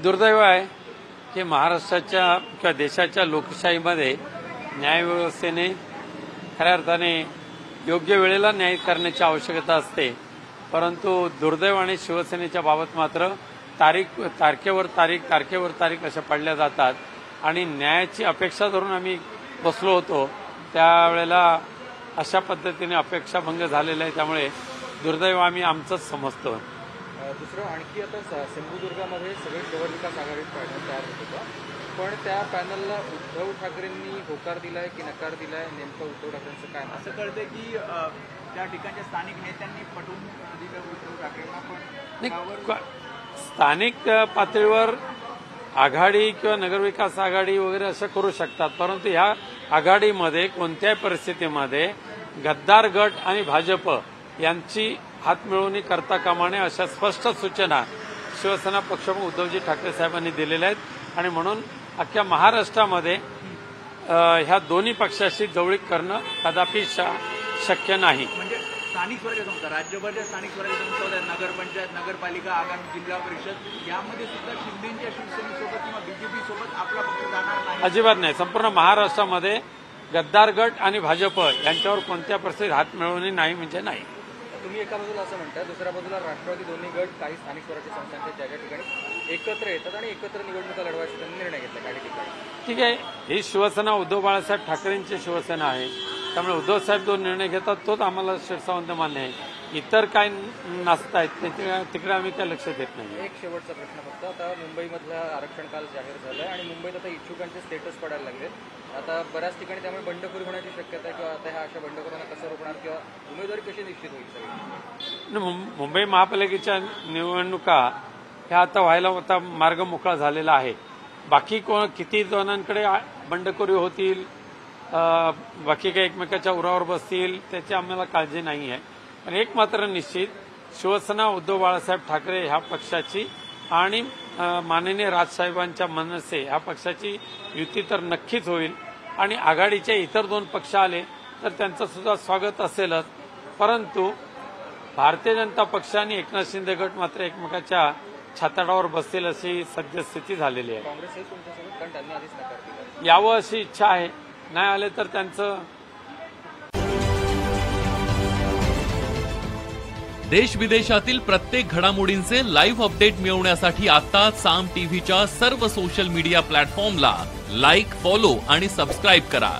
दुर्दैव आहे की महाराष्ट्राच्या किंवा देशाच्या लोकशाहीमध्ये न्यायव्यवस्थेने खऱ्या अर्थाने योग्य वेळेला न्याय करण्याची आवश्यकता असते, परंतु दुर्दैवाने शिवसेनेच्या बाबत मात्र तारखेवर तारीख अशा पडल्या जातात आणि न्यायाची अपेक्षा धरून आम्ही बसलो होतो त्यावेळेला अशा पद्धतीने अपेक्षाभंग झालेला आहे। त्यामुळे दुर्दैव आम्ही आमचंच समजतो। दुसरं आणखी आता सिंधुदुर्गामध्ये सगळे शहर विकास आघाडीत पॅनल तयार होत होतं, पण त्या पॅनलला उद्धव ठाकरेंनी होकार दिलाय की नकार दिलाय, नेमकं उद्धव ठाकरेंचं काय असं कळतंय की त्या ठिकाणच्या स्थानिक नेत्यांनी पटवून दिलं उद्धव ठाकरेंना। स्थानिक पातळीवर आघाडी किंवा नगरविकास आघाडी वगैरे असं करू शकतात, परंतु ह्या आघाडीमध्ये कोणत्याही परिस्थितीमध्ये गद्दार गट आणि भाजप यांची हातमिळवणी करता कामा नये अशा स्पष्ट सूचना शिवसेना पक्षप्रमुख उद्धवजी ठाकरे साहेबांनी दिलेल्या आहेत आणि म्हणून अख्ख्या महाराष्ट्रामध्ये ह्या दोन्ही पक्षाशी जवळीक करणं कदापि शक्य नाही। म्हणजे स्थानिक स्वराज्य संस्था, राज्यभरच्या स्थानिक स्वराज्य संस्था, नगरपंचायत, नगरपालिका, आगामी जिल्हा परिषद यामध्ये सुद्धा शिंदेच्या शिवसेनेसोबत किंवा बीजेपी सोबत आपला पक्ष जाणार नाही? अजिबात नाही। संपूर्ण महाराष्ट्रामध्ये गद्दार गट आणि भाजप यांच्यावर कोणत्या परिस्थितीत हात मिळवणे नाही म्हणजे नाही। तुम्ही एका बाजूला असं म्हणताय, दुसऱ्या बाजूला राष्ट्रवादी दोन्ही गट काही स्थानिक स्वराज्य संस्थांच्या ज्या ठिकाणी एकत्र येतात आणि एकत्र निवडणुका लढवायचा त्यांनी निर्णय घेतला काही ठिकाणी। ठीक आहे, ही शिवसेना उद्धव बाळासाहेब ठाकरेंची शिवसेना आहे, त्यामुळे उद्धव साहेब जो निर्णय घेतात तोच आम्हाला शिरसावंत मान्य आहे। इतर काय नसतायत तिकडे आम्ही काय लक्ष देत नाही। एक शेवटचा प्रश्न फक्त, आता मुंबईमधलं आरक्षण काल जाहीर झालंय आणि मुंबईत आता इच्छुकांचे स्टेटस पडायला लागले, आता बऱ्याच ठिकाणी त्यामुळे बंडखोरी होण्याची शक्यता आहे किंवा आता ह्या अशा बंडखोरांना कसं रोखणार किंवा उमेदवारी कशी निश्चित होईल? मुंबई महापालिकेच्या निवडणुका ह्या आता व्हायला आता मार्ग मोकळा झालेला आहे। बाकी किती जणांकडे बंडखोरी होतील, बाकी काही एकमेकाच्या उरावर बसतील त्याची आम्हाला काळजी नाही आहे, पण एक मात्र निश्चित शिवसेना उद्धव बाळासाहेब ठाकरे ह्या पक्षाची आणि माननीय राजसाहेबांच्या मनसे ह्या पक्षाची युती तर नक्कीच होईल आणि आघाडीचे इतर दोन पक्ष आले तर त्यांचं सुद्धा स्वागत असेलच, परंतु भारतीय जनता पक्ष आणि एकनाथ शिंदे गट मात्र एकमेकाच्या छाताडावर बसतील अशी सद्यस्थिती झालेली आहे। काँग्रेस तुमच्यासोबत कारण त्यांनी आधीच नकार दिला, यावं अशी इच्छा आहे, नाही आले तर त्यांचं। देश विदेशातील प्रत्येक घडामोडींचे लाईव्ह अपडेट मिळवण्यासाठी आता साम टीव्हीच्या सर्व सोशल मीडिया प्लॅटफॉर्मला लाईक, फॉलो आणि सबस्क्राईब करा।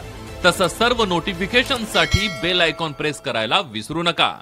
तसंच सर्व नोटिफिकेशनसाठी बेल आयकॉन प्रेस करायला विसरू नका।